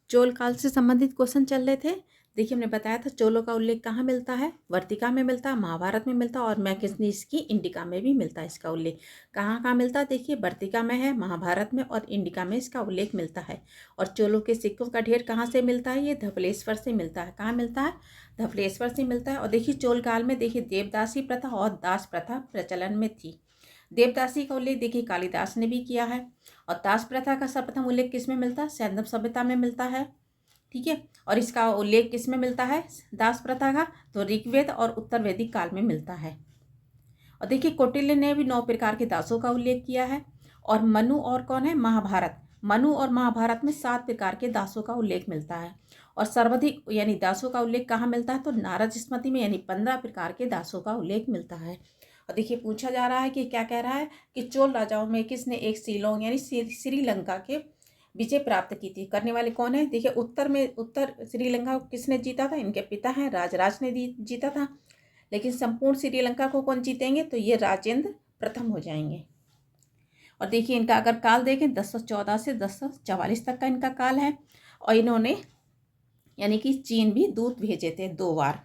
चोल काल से संबंधित क्वेश्चन चल रहे थे। देखिए हमने बताया था चोलों का उल्लेख कहाँ मिलता है, वर्तिका में मिलता है, महाभारत में मिलता है और मैगनीज की इंडिका में भी मिलता है। इसका उल्लेख कहाँ कहाँ मिलता है, देखिए वर्तिका में है, महाभारत में और इंडिका में इसका उल्लेख मिलता है। और चोलों के सिक्कों का ढेर कहाँ से मिलता है, ये धवलेश्वर से मिलता है। कहाँ मिलता है, धवलेश्वर से मिलता है। और देखिए चोल काल में देखिए देवदासी प्रथा और दास प्रथा प्रचलन में थी। देवदासी का उल्लेख देखिए कालिदास ने भी किया है। और दास प्रथा का सर्वप्रथम उल्लेख किस में मिलता है, सैंधव सभ्यता में मिलता है। ठीक है, और इसका उल्लेख किस में मिलता है, दास प्रथा का, तो ऋग्वेद और उत्तर वैदिक काल में मिलता है। और देखिए कौटिल्य ने भी 9 प्रकार के दासों का उल्लेख किया है। और मनु और कौन है, महाभारत, मनु और महाभारत में 7 प्रकार के दासों का उल्लेख मिलता है। और सर्वाधिक यानी दासों का उल्लेख कहाँ मिलता है, तो नारद स्मृति में, यानी 15 प्रकार के दासों का उल्लेख मिलता है। और देखिए पूछा जा रहा है कि क्या कह रहा है कि चोल राजाओं में किसने एक सीलोंग यानी श्रीलंका के विजय प्राप्त की थी। करने वाले कौन है, देखिए उत्तर श्रीलंका को किसने जीता था, इनके पिता हैं राजराज ने जीता था। लेकिन संपूर्ण श्रीलंका को कौन जीतेंगे, तो ये राजेंद्र प्रथम हो जाएंगे। और देखिए इनका अगर काल देखें 1014 से 1044 तक का इनका काल है। और इन्होंने यानी कि चीन भी दूत भेजे थे 2 बार,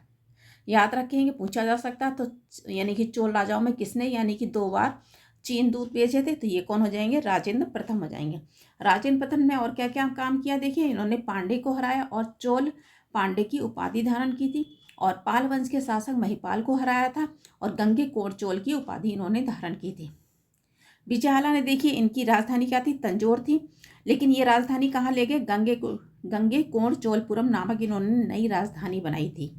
याद रखेंगे, पूछा जा सकता है। तो यानी कि चोल राजाओं में किसने यानी कि 2 बार चीन दूत भेजे थे, तो ये कौन हो जाएंगे, राजेंद्र प्रथम हो जाएंगे। राजेंद्र प्रथम ने और क्या क्या काम किया, देखिए इन्होंने पांडे को हराया और चोल पांडे की उपाधि धारण की थी। और पाल वंश के शासक महिपाल को हराया था और गंगे कोट चोल की उपाधि इन्होंने धारण की थी। विजयहाला ने देखिए इनकी राजधानी क्या थी, तंजौर थी। लेकिन ये राजधानी कहाँ ले गए, गंगे कोण चोलपुरम नामक इन्होंने नई राजधानी बनाई थी।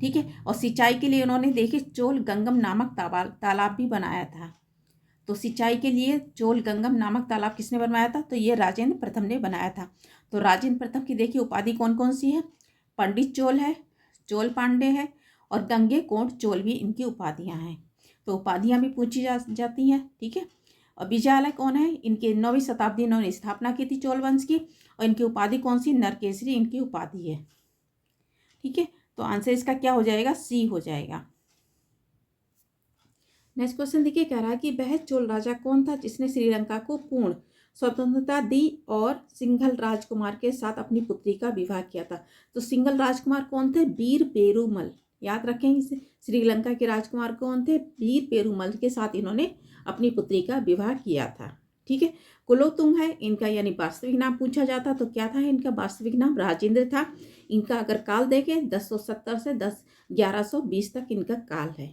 ठीक है, और सिंचाई के लिए उन्होंने देखिए चोल गंगम नामक तालाब भी बनाया था। तो सिंचाई के लिए चोल गंगम नामक तालाब किसने बनवाया था, तो ये राजेंद्र प्रथम ने बनाया था। तो राजेंद्र प्रथम की देखिए उपाधि कौन कौन सी है, पंडित चोल है, चोल पांडे है और गंगे कोट चोल भी इनकी उपाधियां हैं। तो उपाधियां भी पूछी जाती हैं। ठीक है, और विजयालय कौन है, इनके 9वीं शताब्दी इन्होंने स्थापना की थी चोल वंश की। और इनकी उपाधि कौन सी, नरकेसरी इनकी उपाधि है। ठीक है, तो आंसर इसका क्या हो जाएगा, सी हो जाएगा। नेक्स्ट क्वेश्चन देखिए, कह रहा है कि वह चोल राजा कौन था जिसने श्रीलंका को पूर्ण स्वतंत्रता दी और सिंघल राजकुमार के साथ अपनी पुत्री का विवाह किया था। तो सिंघल राजकुमार कौन थे, वीर पेरुमल, याद रखें इसे। श्रीलंका के राजकुमार कौन थे, वीर पेरुमल के साथ इन्होंने अपनी पुत्री का विवाह किया था। ठीक है, कुलोतुंग है इनका यानी वास्तविक नाम पूछा जाता तो क्या था, इनका वास्तविक नाम राजेंद्र था। इनका अगर काल देखें 1070 से 1120 तक इनका काल है।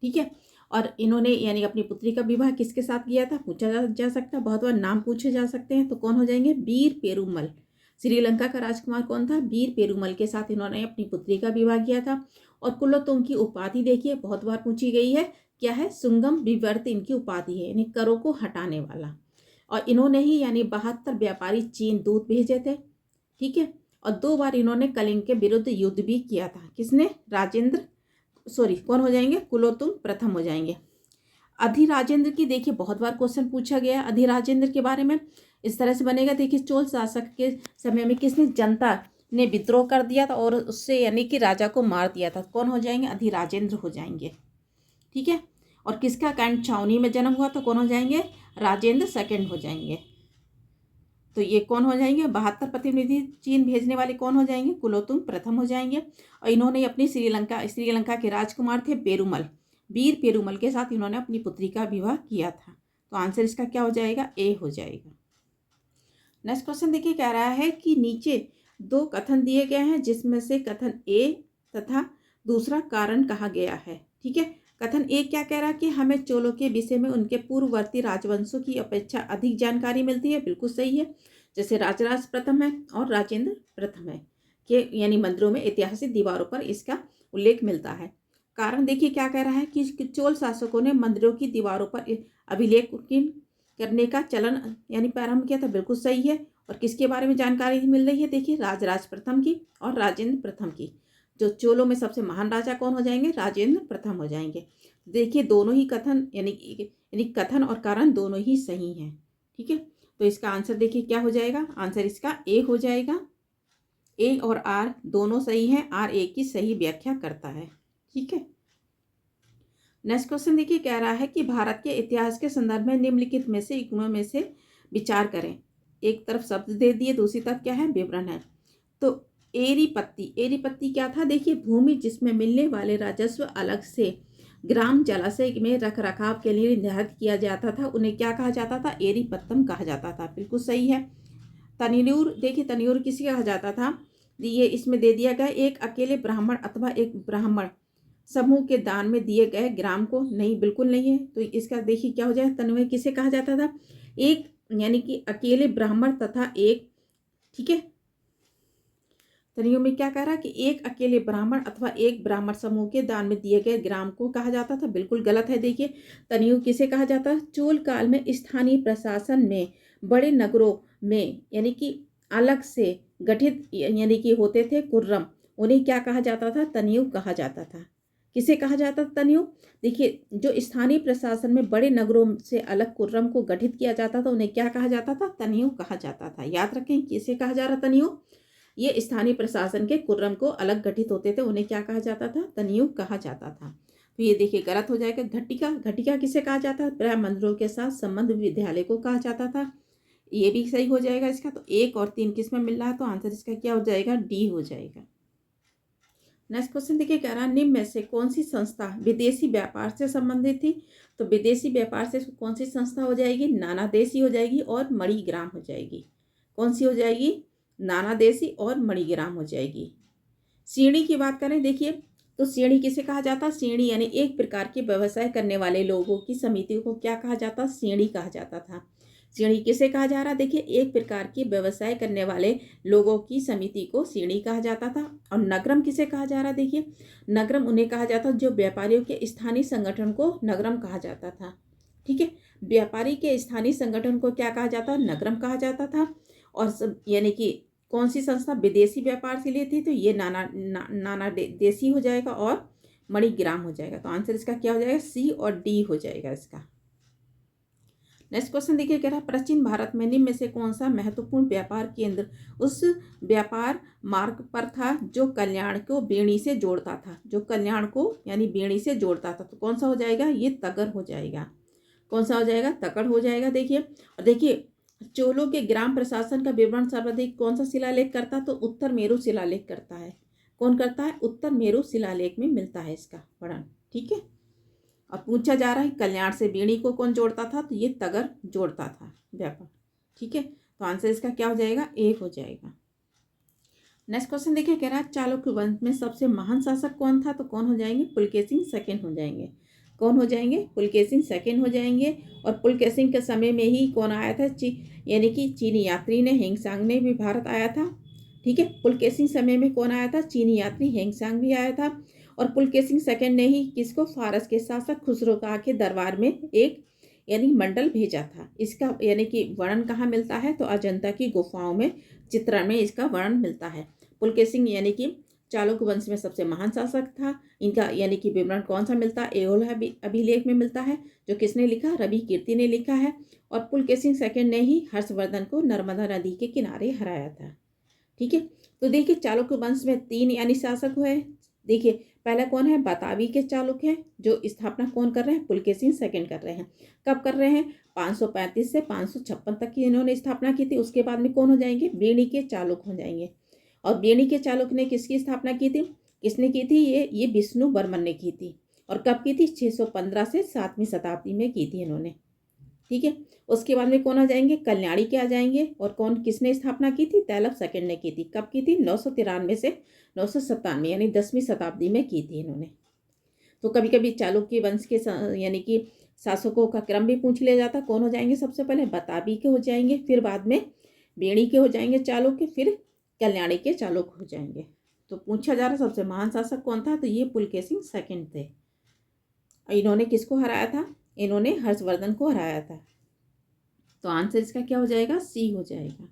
ठीक है, और इन्होंने यानी अपनी पुत्री का विवाह किसके साथ किया था, पूछा जा सकता है, बहुत बार नाम पूछे जा सकते हैं। तो कौन हो जाएंगे, वीर पेरुमल। श्रीलंका का राजकुमार कौन था, वीर पेरुमल के साथ इन्होंने अपनी पुत्री का विवाह किया था। और कुलोतुंग की उपाधि देखिए बहुत बार पूछी गई है, क्या है, सुंगम विवर्त इनकी उपाधि है, यानी करों को हटाने वाला। और इन्होंने ही यानी 72 व्यापारी चीन दूत भेजे थे। ठीक है, और 2 बार इन्होंने कलिंग के विरुद्ध युद्ध भी किया था। किसने, कौन हो जाएंगे, कुलोतुंग प्रथम हो जाएंगे। अधिराजेंद्र की देखिए बहुत बार क्वेश्चन पूछा गया है अधिराजेंद्र के बारे में। इस तरह से बनेगा, देखिए चोल शासक के समय में किसने, जनता ने विद्रोह कर दिया था और उससे यानी कि राजा को मार दिया था। कौन हो जाएंगे, अधिराजेंद्र हो जाएंगे। ठीक है, और किसका कैंट छावनी में जन्म हुआ, तो कौन हो जाएंगे, राजेंद्र सेकंड हो जाएंगे। तो ये कौन हो जाएंगे, 72 प्रतिनिधि चीन भेजने वाले कौन हो जाएंगे, कुलोतुंग प्रथम हो जाएंगे। और इन्होंने अपनी श्रीलंका के राजकुमार थे पेरुमल, वीर पेरुमल के साथ इन्होंने अपनी पुत्री का विवाह किया था। तो आंसर इसका क्या हो जाएगा, ए हो जाएगा। नेक्स्ट क्वेश्चन देखिए, कह रहा है कि नीचे 2 कथन दिए गए हैं जिसमें से कथन ए तथा दूसरा कारण कहा गया है। ठीक है, कथन ए क्या कह रहा है कि हमें चोलों के विषय में उनके पूर्ववर्ती राजवंशों की अपेक्षा अधिक जानकारी मिलती है, बिल्कुल सही है। जैसे राजराज प्रथम है और राजेंद्र प्रथम है कि यानी मंदिरों में ऐतिहासिक दीवारों पर इसका उल्लेख मिलता है। कारण देखिए क्या कह रहा है कि चोल शासकों ने मंदिरों की दीवारों पर अभिलेख करने का चलन यानी प्रारंभ किया था, बिल्कुल सही है। और किसके बारे में जानकारी मिल रही है, देखिए राजराज प्रथम की और राजेंद्र प्रथम की। जो चोलों में सबसे महान राजा कौन हो जाएंगे, राजेंद्र प्रथम हो जाएंगे। देखिए दोनों ही कथन यानी कथन और कारण दोनों ही सही हैं। ठीक है, तो इसका आंसर देखिए क्या हो जाएगा, आंसर इसका ए हो जाएगा। ए और आर दोनों सही हैं, आर ए की सही व्याख्या करता है। ठीक है, नेक्स्ट क्वेश्चन देखिए, कह रहा है कि भारत के इतिहास के संदर्भ में निम्नलिखित में से गुणों में से विचार करें। एक तरफ शब्द दे दिए, दूसरी तरफ क्या है, विवरण है। तो एरीपत्ती क्या था, देखिए भूमि जिसमें मिलने वाले राजस्व अलग से ग्राम जलाशय में रख रखाव के लिए निर्धारित किया जाता था, उन्हें क्या कहा जाता था, एरीपत्तम कहा जाता था। बिल्कुल सही है। तनियूर, देखिए तनियूर किसे कहा जाता था, ये इसमें दे दिया गया एक अकेले ब्राह्मण अथवा एक ब्राह्मण समूह के दान में दिए गए ग्राम को, नहीं बिल्कुल नहीं है। तो इसका देखिए क्या हो जाए, तनवे किसे कहा जाता था, एक यानी कि अकेले ब्राह्मण तथा एक, ठीक है, तनियों में क्या कह रहा है कि एक अकेले ब्राह्मण अथवा एक ब्राह्मण समूह के दान में दिए गए ग्राम को कहा जाता था, बिल्कुल गलत है। देखिए तनियु किसे कहा जाता है, चोल काल में स्थानीय प्रशासन में बड़े नगरों में यानी कि अलग से गठित यानी कि होते थे कुर्रम, उन्हें क्या कहा जाता था, तनियु कहा जाता था। किसे कहा जाता था, तनियु। देखिए जो स्थानीय प्रशासन में बड़े नगरों से अलग कुर्रम को गठित किया जाता था, उन्हें क्या कहा जाता था, तनियु कहा जाता था। याद रखें किसे कहा जा रहा, तनियु। ये स्थानीय प्रशासन के कुर्रम को अलग गठित होते थे, उन्हें क्या कहा जाता था, तनियु कहा जाता था। तो ये देखिए गलत हो जाएगा। घटिका किसे कहा जाता है, प्राय मंदिरों के साथ संबंध विद्यालय को कहा जाता था, ये भी सही हो जाएगा इसका। तो 1 और 3 किस में मिल रहा है, तो आंसर इसका क्या हो जाएगा, डी हो जाएगा। नेक्स्ट क्वेश्चन देखिए, कह रहा निम्न में से कौन सी संस्था विदेशी व्यापार से संबंधित थी। तो विदेशी व्यापार से कौन सी संस्था हो जाएगी, नानादेशी हो जाएगी और मणिग्राम हो जाएगी। कौन सी हो जाएगी, नानादेशी और मणिग्राम हो जाएगी। श्रेणी की बात करें, देखिए तो श्रेणी किसे कहा जाता, श्रेणी यानी एक प्रकार के व्यवसाय करने वाले लोगों की समिति को क्या कहा जाता, श्रेणी कहा जाता था। श्रेणी किसे कहा जा रहा, देखिए एक प्रकार के व्यवसाय करने वाले लोगों की समिति को श्रेणी कहा जाता था। और नगरम किसे कहा जा रहा, देखिए नगरम उन्हें कहा जाता जो व्यापारियों के स्थानीय संगठन को नगरम कहा जाता था। ठीक है, व्यापारी के स्थानीय संगठन को क्या कहा जाता, नगरम कहा जाता था। और यानी कि कौन सी संस्था विदेशी व्यापार से लिए थी, तो ये नाना देशी हो जाएगा और मणिग्राम हो जाएगा। तो आंसर इसका क्या हो जाएगा, सी और डी हो जाएगा इसका। नेक्स्ट क्वेश्चन देखिए, कह रहा प्राचीन भारत में निम्न में से कौन सा महत्वपूर्ण व्यापार केंद्र उस व्यापार मार्ग पर था जो कल्याण को बेणी से जोड़ता था, जो कल्याण को यानी बेणी से जोड़ता था। तो कौन सा हो जाएगा, ये तगर हो जाएगा। कौन सा हो जाएगा, तकड़ हो जाएगा। देखिए और देखिए चोलों के ग्राम प्रशासन का विवरण सर्वाधिक कौन सा शिलालेख करता, तो उत्तर मेरु शिलालेख करता है। कौन करता है, उत्तर मेरु शिलालेख में मिलता है इसका वर्णन। ठीक है, और पूछा जा रहा है कल्याण से बेणी को कौन जोड़ता था, तो ये तगर जोड़ता था व्यापार। ठीक है, तो आंसर इसका क्या हो जाएगा, एक हो जाएगा। नेक्स्ट क्वेश्चन देखिए, कह रहा है चालुक्य वंश में सबसे महान शासक कौन था, तो कौन हो जाएंगे, पुलकेशिन सेकंड हो जाएंगे। कौन हो जाएंगे, पुलकेशिन सेकंड हो जाएंगे। और पुलकेशिन के समय में ही कौन आया था, यानी कि चीनी यात्री ने हेंगसांग ने भी भारत आया था। ठीक है, पुलकेशिन समय में कौन आया था, चीनी यात्री हेंगसांग भी आया था। और पुलकेशिन सेकंड ने ही किसको, फारस के शासक खुसरो खां के दरबार में एक यानी मंडल भेजा था। इसका यानी कि वर्णन कहाँ मिलता है, तो अजंता की गुफाओं में चित्रण में इसका वर्णन मिलता है। पुलकेशिन यानी कि चालुक्य वंश में सबसे महान शासक था। इनका यानी कि विवरण कौन सा मिलता है, एहोल अभिलेख में मिलता है, जो किसने लिखा, रवि कीर्ति ने लिखा है। और पुलकेशिन सेकंड ने ही हर्षवर्धन को नर्मदा नदी के किनारे हराया था। ठीक है, तो देखिए चालुक्य वंश में 3 यानी शासक हुए। देखिए पहला कौन है, बतावी के चालुक्य है, जो स्थापना कौन कर रहे हैं, पुलकेशिन सेकंड कर रहे हैं। कब कर रहे हैं, 535 से 556 तक की इन्होंने स्थापना की थी। उसके बाद में कौन हो जाएंगे, बेणी के चालुक्य हो जाएंगे। और बेणी के चालुक्य ने किसकी स्थापना की थी, किसने की थी, ये विष्णु वर्मन ने की थी। और कब की थी, 615 से 7वीं शताब्दी में की थी इन्होंने। ठीक है, उसके बाद में कौन आ जाएंगे, कल्याणी के आ जाएंगे। और कौन किसने स्थापना की थी, तैलप सेकंड ने की थी। कब की थी, 993 से 997 यानी 10वीं शताब्दी में की थी इन्होंने। तो कभी कभी चालुक्य वंश के यानी कि शासकों का क्रम भी पूछ लिया जाता। कौन हो जाएंगे, सबसे पहले बतावी के हो जाएंगे, फिर बाद में बेणी के हो जाएंगे चालुक्य, फिर कल्याणी के चालुक्य हो जाएंगे। तो पूछा जा रहा सबसे महान शासक कौन था, तो ये पुलकेशिन सेकंड थे। इन्होंने किसको हराया था, इन्होंने हर्षवर्धन को हराया था। तो आंसर इसका क्या हो जाएगा, सी हो जाएगा।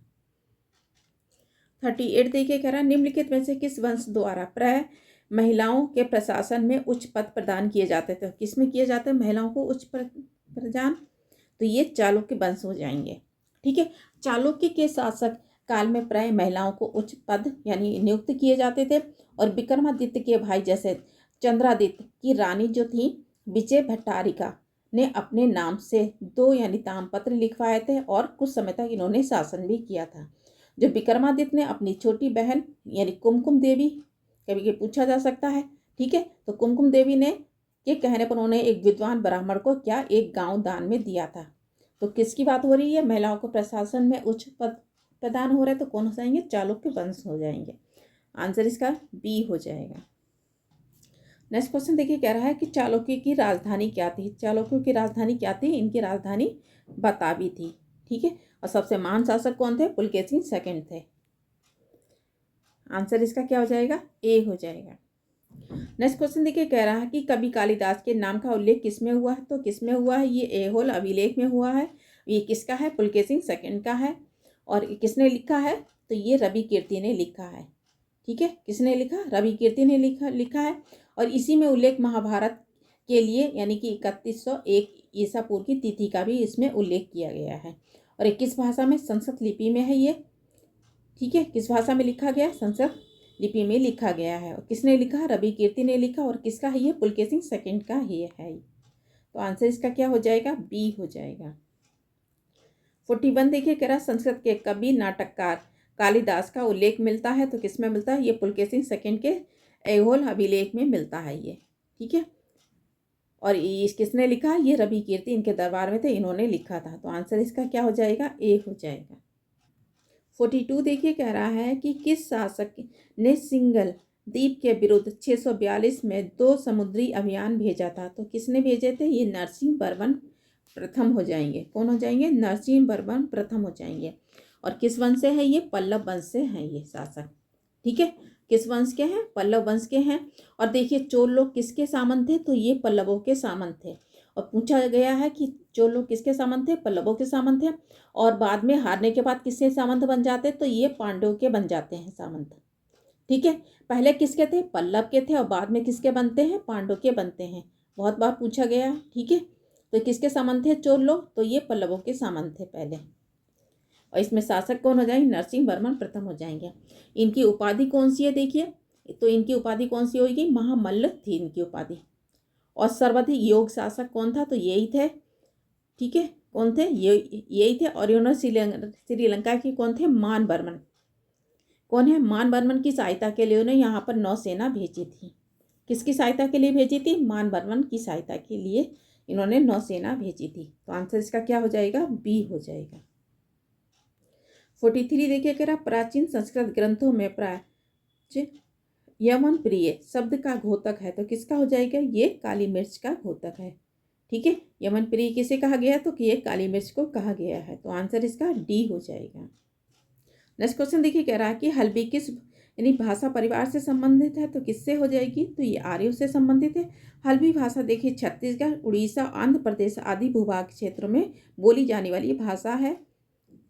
38 देखिए, कह रहा निम्नलिखित में से किस वंश द्वारा प्राय महिलाओं के प्रशासन में उच्च पद प्रदान किए जाते थे। किसमें किए जाते हैं महिलाओं को उच्च प्रदान, तो ये चालुक्य वंश हो जाएंगे। ठीक है, चालुक्य के शासक काल में प्राय महिलाओं को उच्च पद यानी नियुक्त किए जाते थे। और विक्रमादित्य के भाई जैसे चंद्रादित्य की रानी जो थी विजय भट्टारिका ने अपने नाम से 2 यानी ताम्रपत्र लिखवाए थे और कुछ समय तक इन्होंने शासन भी किया था। जो विक्रमादित्य ने अपनी छोटी बहन यानी कुमकुम देवी, कभी कभी पूछा जा सकता है, ठीक है, तो कुमकुम देवी ने के कहने पर उन्होंने एक विद्वान ब्राह्मण को क्या एक गांव दान में दिया था। तो किसकी बात हो रही है? महिलाओं को प्रशासन में उच्च पद प्रदान हो रहे, तो कौन हो जाएंगे? चालुक्य वंश हो जाएंगे। आंसर इसका बी हो जाएगा। नेक्स्ट क्वेश्चन देखिए, कह रहा है कि चालुक्य की राजधानी क्या थी? चालुक्यों की राजधानी क्या थी? इनकी राजधानी बताबी थी, ठीक है। और सबसे महान शासक कौन थे? पुलकेशिन सेकंड थे। आंसर इसका क्या हो जाएगा? ए हो जाएगा। नेक्स्ट क्वेश्चन देखिए, कह रहा है कि कवि कालिदास के नाम का उल्लेख किसमें हुआ है? तो किसमें हुआ है? ये ऐहोल अभिलेख में हुआ है। ये किसका है? पुलकेशिन सेकंड का है। और किसने लिखा है? तो ये रवि कीर्ति ने लिखा है, ठीक है। किसने लिखा? रवि कीर्ति ने लिखा है। और इसी में उल्लेख महाभारत के लिए यानी कि 3101 ईसा पूर्व की तिथि का भी इसमें उल्लेख किया गया है। और ये किस भाषा में? संस्कृत लिपि में है ये, ठीक है। किस भाषा में लिखा गया? संस्कृत लिपि में लिखा गया है। और किसने लिखा? रवि कीर्ति ने लिखा। और किसका है ये? पुलकेशिन सेकंड का ही है। तो आंसर इसका क्या हो जाएगा? बी हो जाएगा। 41 देखिए, कह रहा संस्कृत के कवि नाटककार कालिदास का उल्लेख मिलता है, तो किसमें मिलता है? ये पुलकेशिन सेकंड के ऐहोल अभिलेख में मिलता है ये, ठीक है। और ये किसने लिखा? ये रवि कीर्ति इनके दरबार में थे, इन्होंने लिखा था। तो आंसर इसका क्या हो जाएगा? ए हो जाएगा। 42 देखिए, कह रहा है कि किस शासक ने सिंघल द्वीप के विरुद्ध 642 में 2 समुद्री अभियान भेजा था? तो किसने भेजे थे? ये नरसिंह वर्मन प्रथम हो जाएंगे। कौन हो जाएंगे? नरसिंह वर्मन प्रथम हो जाएंगे। और किस वंश से है ये? पल्लव वंश से हैं ये शासक, ठीक है। किस वंश के हैं? पल्लव वंश के हैं। और देखिए, चोल लोग किसके सामंत थे? तो ये पल्लवों के सामंत थे। और पूछा गया है कि चोल लोग किसके सामंत थे? पल्लवों के सामंत थे। और बाद में हारने के बाद किसके सामंत बन जाते? तो ये पांडवों के बन जाते हैं सामंत, ठीक है। पहले किसके थे? पल्लव के थे। और बाद में किसके बनते हैं? पांडवों के बनते हैं। बहुत बार पूछा गया, ठीक है। तो किसके सामंत थे चोल लोग? तो ये पल्लवों के सामंत थे पहले। और इसमें शासक कौन हो जाएंगे? नरसिंह वर्मन प्रथम हो जाएंगे। इनकी उपाधि कौन सी है? देखिए, तो इनकी उपाधि कौन सी होगी? महामल्ल थी इनकी उपाधि। और सर्वाधिक योग शासक कौन था? तो यही थे, ठीक है। कौन थे? यही थे। और इन्होंने श्रीलंका के कौन थे? मान वर्मन। कौन है? मान वर्मन की सहायता के लिए उन्हें यहाँ पर नौसेना भेजी थी। किसकी सहायता के लिए भेजी थी? मान वर्मन की सहायता के लिए इन्होंने नौसेना भेजी थी। तो आंसर इसका क्या हो जाएगा? बी हो जाएगा। 43 देखिए, कह रहा प्राचीन संस्कृत ग्रंथों में प्राचीन यमन प्रिय शब्द का घोतक है, तो किसका हो जाएगा? ये काली मिर्च का घोतक है, ठीक है। यमन प्रिय किसे कहा गया? तो ये काली मिर्च को कहा गया है। तो आंसर इसका डी हो जाएगा। नेक्स्ट क्वेश्चन देखिए, कह रहा है कि हल्बी किस यानी भाषा परिवार से संबंधित है? तो किससे हो जाएगी? तो ये आर्यों से संबंधित है। हल्बी भाषा देखिए छत्तीसगढ़, उड़ीसा, आंध्र प्रदेश आदि भूभाग क्षेत्रों में बोली जाने वाली भाषा है,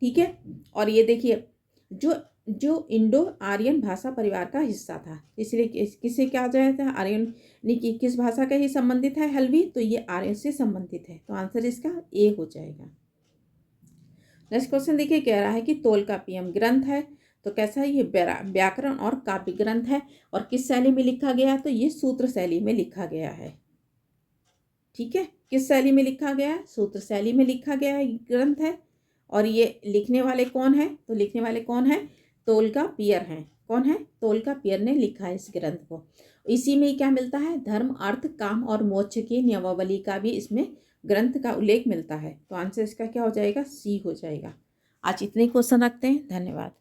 ठीक है। और ये देखिए, जो जो इंडो आर्यन भाषा परिवार का हिस्सा था, इसलिए किसे क्या जाता है? आर्यन की किस भाषा का ही संबंधित है हल्बी? तो ये आर्यन से संबंधित है। तो आंसर इसका ए हो जाएगा। नेक्स्ट क्वेश्चन देखिए, कह रहा है कि तोलकाप्पियम ग्रंथ है, तो कैसा है? ये व्याकरण और काव्य ग्रंथ है। और किस शैली में लिखा गया? तो ये सूत्र शैली में लिखा गया है, ठीक है। किस शैली में लिखा गया है? सूत्र शैली में लिखा गया है ग्रंथ है। और ये लिखने वाले कौन है? तो लिखने वाले कौन है? तोलकाप्पियर हैं। कौन है? तोलकाप्पियर ने लिखा है इस ग्रंथ को। इसी में क्या मिलता है? धर्म, अर्थ, काम और मोक्ष की नियमावली का भी इसमें ग्रंथ का उल्लेख मिलता है। तो आंसर इसका क्या हो जाएगा? सी हो जाएगा। आज इतने क्वेश्चन रखते हैं। धन्यवाद।